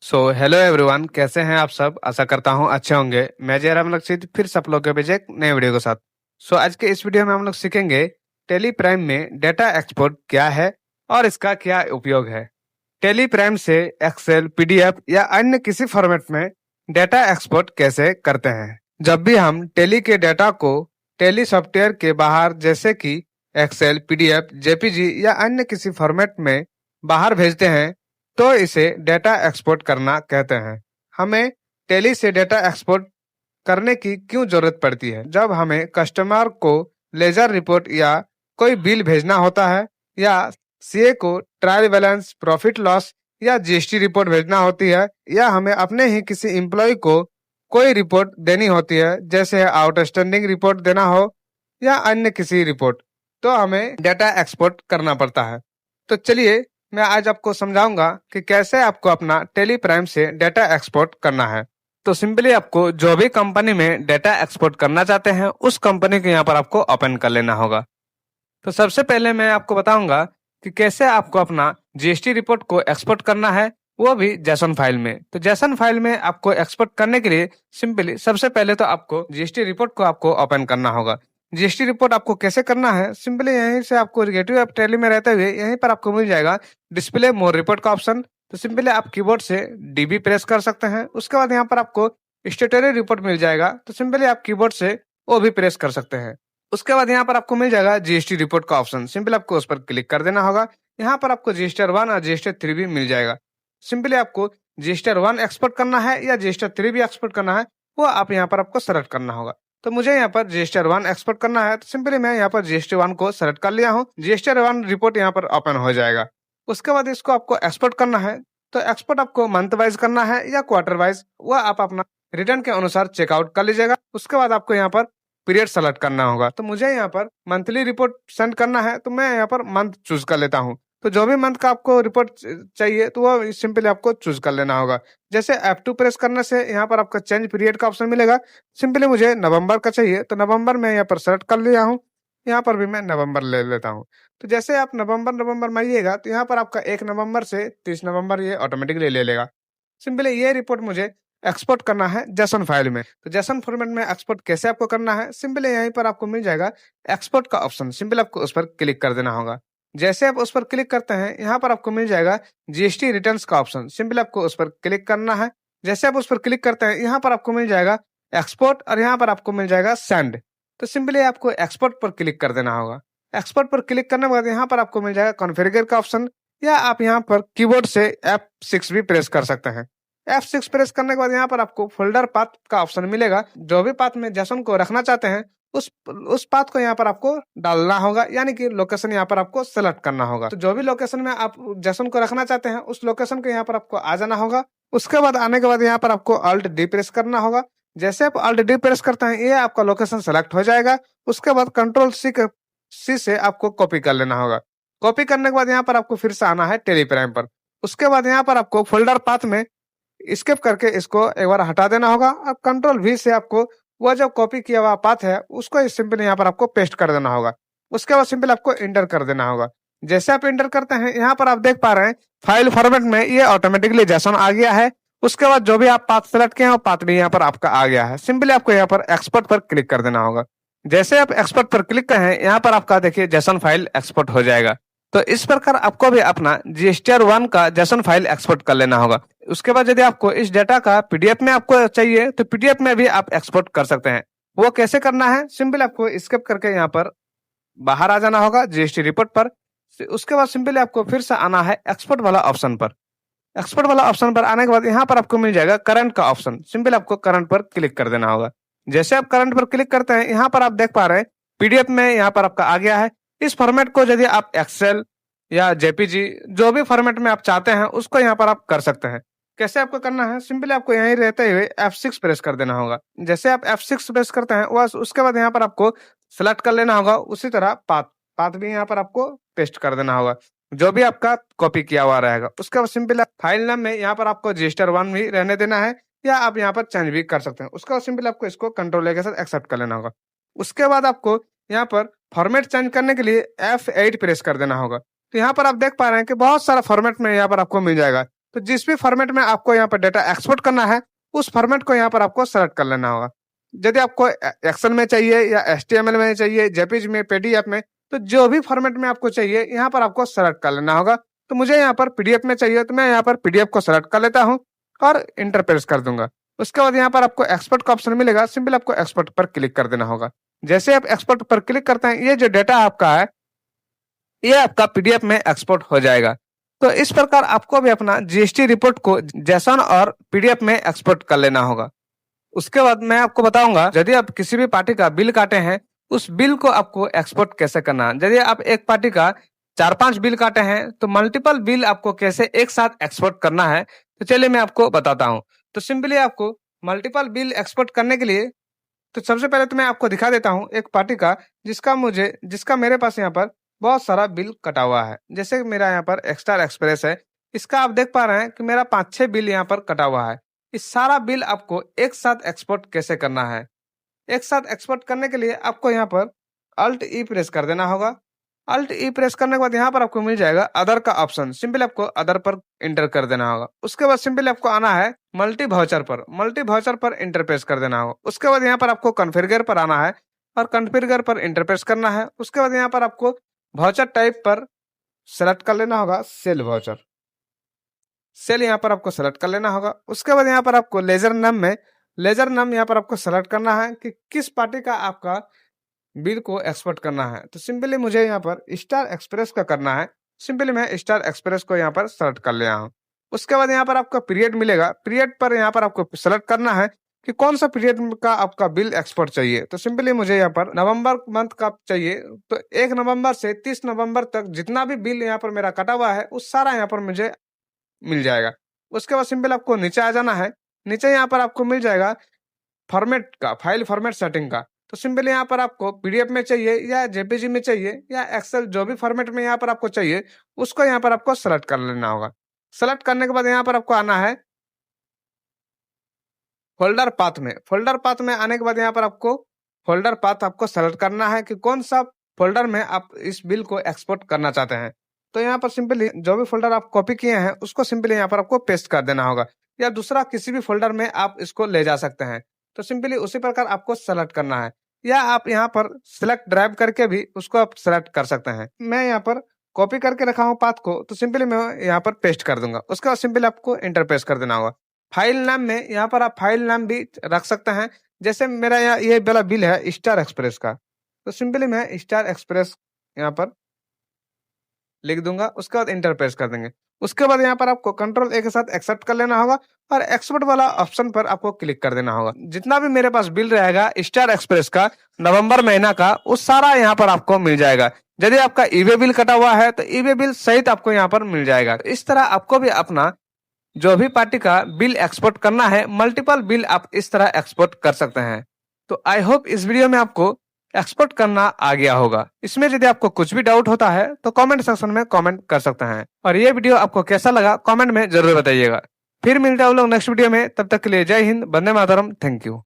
Hello everyone, कैसे हैं आप सब। आशा करता हूं अच्छे होंगे। मैं जयराम लक्षित फिर सब लोग के बीच एक नए वीडियो के साथ। आज के इस वीडियो में हम लोग सीखेंगे टेली प्राइम में डेटा एक्सपोर्ट क्या है और इसका क्या उपयोग है। टेली प्राइम से एक्सेल, पीडीएफ या अन्य किसी फॉर्मेट में डेटा एक्सपोर्ट कैसे करते हैं। जब भी हम टेली के डेटा को टेली सॉफ्टवेयर के बाहर जैसे कि एक्सेल, पीडीएफ, जेपीजी या अन्य किसी फॉर्मेट में बाहर भेजते हैं तो इसे डेटा एक्सपोर्ट करना कहते हैं। हमें टेली से डेटा एक्सपोर्ट करने की क्यों जरूरत पड़ती है? जब हमें कस्टमर को लेजर रिपोर्ट या कोई बिल भेजना होता है या सीए को ट्रायल बैलेंस, प्रॉफिट लॉस या जीएसटी रिपोर्ट भेजना होती है या हमें अपने ही किसी एम्प्लॉय को कोई रिपोर्ट देनी होती है जैसे आउटस्टैंडिंग रिपोर्ट देना हो या अन्य किसी रिपोर्ट, तो हमें डेटा एक्सपोर्ट करना पड़ता है। तो चलिए मैं आज आपको समझाऊंगा कि कैसे आपको अपना टेली प्राइम से डेटा एक्सपोर्ट करना है। तो सिंपली आपको जो भी कंपनी में डेटा एक्सपोर्ट करना चाहते हैं उस कंपनी को यहाँ पर आपको ओपन कर लेना होगा। तो सबसे पहले मैं आपको बताऊंगा कि कैसे आपको अपना जीएसटी रिपोर्ट को एक्सपोर्ट करना है, वो भी जेसन फाइल में। तो जेसन फाइल में आपको एक्सपोर्ट करने के लिए सिंपली सबसे पहले तो आपको जीएसटी रिपोर्ट को आपको ओपन करना होगा। जीएसटी रिपोर्ट आपको कैसे करना है, सिंपली यहीं से आपको गेटवे ऑफ टैली में रहते हुए यहीं पर आपको मिल जाएगा डिस्प्ले मोर रिपोर्ट का ऑप्शन। तो सिंपली आप कीबोर्ड से डीबी प्रेस कर सकते हैं। उसके बाद यहाँ पर आपको स्टेटरी रिपोर्ट मिल जाएगा, तो सिंपली आप कीबोर्ड से वो भी प्रेस कर सकते हैं। उसके बाद यहाँ पर आपको मिल जाएगा जीएसटी रिपोर्ट का ऑप्शन, सिंपली आपको उस पर क्लिक कर देना होगा। यहाँ पर आपको जीएसटी 1 और जीएसटी 3 भी मिल जाएगा। सिंपली आपको जीएसटी 1 एक्सपोर्ट करना है या जीएसटी 3 भी एक्सपोर्ट करना है, वो आप यहाँ पर आपको सेलेक्ट करना होगा। तो मुझे यहाँ पर जीएसटी 1 एक्सपोर्ट करना है, तो सिंपली मैं यहाँ पर जीएसटी 1 को सेलेक्ट कर लिया हूँ। जीएसटी 1 रिपोर्ट यहाँ पर ओपन हो जाएगा। उसके बाद इसको आपको एक्सपोर्ट करना है। तो एक्सपोर्ट आपको मंथ वाइज करना है या क्वार्टर वाइज, वह आप अपना रिटर्न के अनुसार चेकआउट कर लीजिएगा। उसके बाद आपको यहाँ पर पीरियड सेलेक्ट करना होगा। तो मुझे यहाँ पर मंथली रिपोर्ट सेंड करना है, तो मैं यहाँ पर मंथ चूज कर लेता हूँ। तो जो भी मंथ का आपको रिपोर्ट चाहिए तो वो सिंपली आपको चूज कर लेना होगा। जैसे F2 प्रेस करने से यहाँ पर आपका चेंज पीरियड का ऑप्शन मिलेगा। सिंपली मुझे नवंबर का चाहिए, तो नवंबर में यहाँ पर सेलेक्ट कर लिया हूँ। यहाँ पर भी मैं नवंबर ले लेता हूँ। तो जैसे आप नवंबर मारिएगा तो यहाँ पर आपका 1 नवंबर से 30 नवंबर ये ऑटोमेटिकली ले लेगा। सिंपली ये रिपोर्ट मुझे एक्सपोर्ट करना है जेसन फाइल में। तो जेसन फॉर्मेट में एक्सपोर्ट कैसे आपको करना है, सिंपली यहीं पर आपको मिल जाएगा एक्सपोर्ट का ऑप्शन। सिंपली आपको उस पर क्लिक कर देना होगा। जैसे आप उस पर क्लिक करते हैं यहाँ पर आपको मिल जाएगा जीएसटी रिटर्न्स का ऑप्शन। सिंपली आपको उस पर क्लिक करना है। जैसे आप उस पर क्लिक करते हैं यहाँ पर आपको मिल जाएगा एक्सपोर्ट और यहाँ पर आपको मिल जाएगा सेंड। तो सिंपली आपको एक्सपोर्ट पर क्लिक कर देना होगा। एक्सपोर्ट पर क्लिक करने के बाद यहाँ पर आपको मिल जाएगा कॉन्फ़िगर का ऑप्शन, या आप यहाँ पर कीबोर्ड से F6 भी प्रेस कर सकते हैं। F6 प्रेस करने के बाद यहाँ पर आपको फोल्डर पाथ का ऑप्शन मिलेगा। जो भी पाथ में जेसन को रखना चाहते हैं उस पाथ को यहाँ पर आपको डालना होगा, यानी कि लोकेशन यहाँ पर आपको सेलेक्ट करना होगा। तो जो भी लोकेशन में आप जेसन को रखना चाहते हैं उस लोकेशन को यहाँ पर आपको आ जाना होगा। उसके बाद आने के बाद यहाँ पर आपको Alt D प्रेस करना होगा। जैसे आप Alt D प्रेस करते हैं ये आपका लोकेशन सेलेक्ट हो जाएगा। उसके बाद Ctrl C से आपको कॉपी कर लेना होगा। कॉपी करने के बाद यहाँ पर आपको फिर से आना है टेली प्राइम पर। उसके बाद यहाँ पर आपको फोल्डर पाथ में स्किप करके इसको एक बार हटा देना होगा और Ctrl V से आपको वह जो कॉपी किया हुआ पाथ है उसको सिंपल यहाँ पर आपको पेस्ट कर देना होगा। उसके बाद सिंपल आपको इंटर कर देना होगा। जैसे आप इंटर करते हैं यहाँ पर आप देख पा रहे हैं फाइल फॉर्मेट में ये ऑटोमेटिकली जेसन आ गया है। उसके बाद जो भी आप पाथ सेलेक्ट किए हैं वो पाथ भी यहाँ पर आपका आ गया है। सिंपली आपको यहाँ पर एक्सपोर्ट पर क्लिक कर देना होगा। जैसे आप एक्सपोर्ट पर क्लिक करें यहाँ पर आपका देखिए जेसन फाइल एक्सपोर्ट हो जाएगा। तो इस प्रकार आपको भी अपना जीएसटी 1 का जेसन फाइल एक्सपोर्ट कर लेना होगा। उसके बाद यदि आपको इस डेटा का पीडीएफ में आपको चाहिए तो पीडीएफ में भी आप एक्सपोर्ट कर सकते हैं। वो कैसे करना है, सिंपल आपको स्किप करके यहाँ पर बाहर आ जाना होगा जीएसटी रिपोर्ट पर। उसके बाद सिंपली आपको फिर से आना है एक्सपोर्ट वाला ऑप्शन पर। एक्सपोर्ट वाला ऑप्शन पर आने के बाद यहाँ पर आपको मिल जाएगा करंट का ऑप्शन। सिंपल आपको करंट पर क्लिक कर देना होगा। जैसे आप करंट पर क्लिक करते हैं यहाँ पर आप देख पा रहे हैं पीडीएफ में यहाँ पर आपका आ गया है। इस फॉर्मेट को यदि आप एक्सेल या जेपीजी जो भी फॉर्मेट में आप चाहते हैं उसको यहाँ पर आप कर सकते हैं। कैसे आपको करना है, सिंपली आपको यहीं रहते हुए F6 प्रेस कर देना होगा। जैसे आप F6 प्रेस करते हैं बस उसके बाद यहाँ पर आपको सेलेक्ट कर लेना होगा। उसी तरह पाथ भी यहाँ पर आपको पेस्ट कर देना होगा जो भी आपका कॉपी किया हुआ रहेगा। उसके बाद सिंपल फाइल नाम में यहाँ पर आपको जीएसटी 1 भी रहने देना है या आप यहाँ पर चेंज भी कर सकते हैं। उसके बाद सिंपल आपको इसको Ctrl A के साथ एक्सेप्ट कर लेना होगा। उसके बाद आपको यहाँ पर फॉर्मेट चेंज करने के लिए F8 प्रेस कर देना होगा। तो यहाँ पर आप देख पा रहे हैं कि बहुत सारा फॉर्मेट में यहाँ पर आपको मिल जाएगा। तो जिस भी फॉर्मेट में आपको यहाँ पर डेटा एक्सपोर्ट करना है उस फॉर्मेट को यहाँ पर आपको सेलेक्ट कर लेना होगा। यदि आपको एक्सेल में चाहिए या HTML में चाहिए, जेपीजी में, PDF में, तो जो भी फॉर्मेट में आपको चाहिए यहाँ पर आपको सेलेक्ट कर लेना होगा। तो मुझे यहाँ पर PDF में चाहिए तो मैं यहाँ पर PDF को सेलेक्ट कर लेता हूँ और इंटर प्रेस कर दूंगा। उसके बाद यहाँ पर आपको एक्सपोर्ट का ऑप्शन मिलेगा, सिंपल आपको एक्सपोर्ट पर क्लिक कर देना होगा। जैसे आप एक्सपोर्ट पर क्लिक करते हैं ये जो डेटा आपका है ये आपका PDF में एक्सपोर्ट हो जाएगा। तो इस प्रकार आपको भी अपना GST रिपोर्ट को JSON और PDF में एक्सपोर्ट कर लेना होगा। उसके बाद मैं आपको बताऊंगा यदि आप किसी भी पार्टी का बिल काटे हैं उस बिल को आपको एक्सपोर्ट कैसे करना है। यदि आप एक पार्टी का 4-5 बिल काटे हैं तो मल्टीपल बिल आपको कैसे एक साथ एक्सपोर्ट करना है, तो चलिए मैं आपको बताता हूं। तो सिंपली आपको मल्टीपल बिल एक्सपोर्ट करने के लिए तो सबसे पहले तो मैं आपको दिखा देता हूं एक पार्टी का जिसका मेरे पास यहाँ पर बहुत सारा बिल कटा हुआ है। जैसे मेरा यहाँ पर स्टार एक्सप्रेस है, इसका आप देख पा रहे हैं कि मेरा 5-6 बिल यहाँ पर कटा हुआ है। इस सारा बिल आपको एक साथ एक्सपोर्ट कैसे करना है। एक साथ एक्सपोर्ट करने के लिए आपको यहाँ पर Alt E प्रेस कर देना होगा। Alt E प्रेस करने के बाद यहाँ पर आपको मिल जाएगा अदर का ऑप्शन, सिंपल आपको अदर पर इंटर कर देना होगा। उसके बाद सिंपल आपको आना है मल्टी वाउचर पर इंटर प्रेस कर देना होगा। उसके बाद यहाँ पर आपको कॉन्फ़िगर पर आना है और कॉन्फ़िगर पर इंटर प्रेस करना है। उसके बाद यहाँ पर आपको वाउचर टाइप पर सेलेक्ट कर लेना होगा, सेल वाउचर, सेल यहाँ पर आपको सेलेक्ट कर लेना होगा। उसके बाद यहाँ पर आपको लेजर नाम यहाँ पर आपको सेलेक्ट करना है कि किस पार्टी का आपका बिल को एक्सपोर्ट करना है। तो सिंपली मुझे यहाँ पर स्टार एक्सप्रेस का करना है, सिंपली मैं स्टार एक्सप्रेस को यहाँ पर सेलेक्ट कर लिया हूँ। उसके बाद यहाँ पर आपका पीरियड मिलेगा, पीरियड पर यहाँ पर आपको सेलेक्ट करना है कि कौन सा पीरियड का आपका बिल एक्सपोर्ट चाहिए। तो सिंपली मुझे यहाँ पर नवंबर मंथ का चाहिए, तो 1 नवंबर से 30 नवंबर तक जितना भी बिल यहाँ पर मेरा कटा हुआ है उस सारा यहाँ पर मुझे मिल जाएगा। उसके बाद सिंपल आपको नीचे आ जाना है, नीचे यहाँ पर आपको मिल जाएगा फॉर्मेट का, फाइल फॉर्मेट सेटिंग का। तो सिंपल यहाँ पर आपको PDF में चाहिए या JPG में चाहिए या एक्सेल, जो भी फॉर्मेट में यहाँ पर आपको चाहिए उसको यहाँ पर आपको सेलेक्ट कर लेना होगा। सेलेक्ट करने के बाद यहाँ पर आपको आना है फोल्डर पाथ में आने के बाद यहाँ पर आपको फोल्डर पाथ आपको सेलेक्ट करना है कि कौन सा फोल्डर में आप इस बिल को एक्सपोर्ट करना चाहते हैं। तो यहाँ पर सिंपली जो भी फोल्डर आप कॉपी किए हैं उसको सिंपली यहाँ पर आपको पेस्ट कर देना होगा या दूसरा किसी भी फोल्डर में आप इसको ले जा सकते हैं। तो सिंपली उसी प्रकार आपको सेलेक्ट करना है या आप यहाँ पर सिलेक्ट ड्राइव करके भी उसको आप सेलेक्ट कर सकते हैं। मैं यहाँ पर कॉपी करके रखा हूँ पाथ को, तो सिंपली मैं यहाँ पर पेस्ट कर दूंगा। उसके बाद सिंपली आपको इंटर प्रेस कर देना होगा। फाइल नाम में यहाँ पर आप फाइल नाम भी रख सकते हैं। जैसे मेरा यहाँ ये वाला बिल है स्टार एक्सप्रेस का, तो सिंपली मैं स्टार एक्सप्रेस यहाँ पर लिख दूंगा। उसके बाद इंटर प्रेस कर देंगे। उसके बाद यहाँ पर आपको कंट्रोल A के साथ एक्सेप्ट कर लेना होगा और एक्सपोर्ट वाला ऑप्शन पर आपको क्लिक कर देना होगा। जितना भी मेरे पास बिल रहेगा स्टार एक्सप्रेस का नवंबर महीना का उस सारा यहाँ पर आपको मिल जाएगा। यदि आपका ईवे बिल कटा हुआ है तो ईवे बिल सहित आपको यहाँ पर मिल जाएगा। इस तरह आपको भी अपना जो भी पार्टी का बिल एक्सपोर्ट करना है, मल्टीपल बिल आप इस तरह एक्सपोर्ट कर सकते हैं। तो आई होप इस वीडियो में आपको एक्सपोर्ट करना आ गया होगा। इसमें यदि आपको कुछ भी डाउट होता है तो कमेंट सेक्शन में कमेंट कर सकते हैं और ये वीडियो आपको कैसा लगा कमेंट में जरूर बताइएगा। फिर मिलते हैं हम लोग नेक्स्ट वीडियो में, तब तक के लिए जय हिंद, वंदे मातरम, थैंक यू।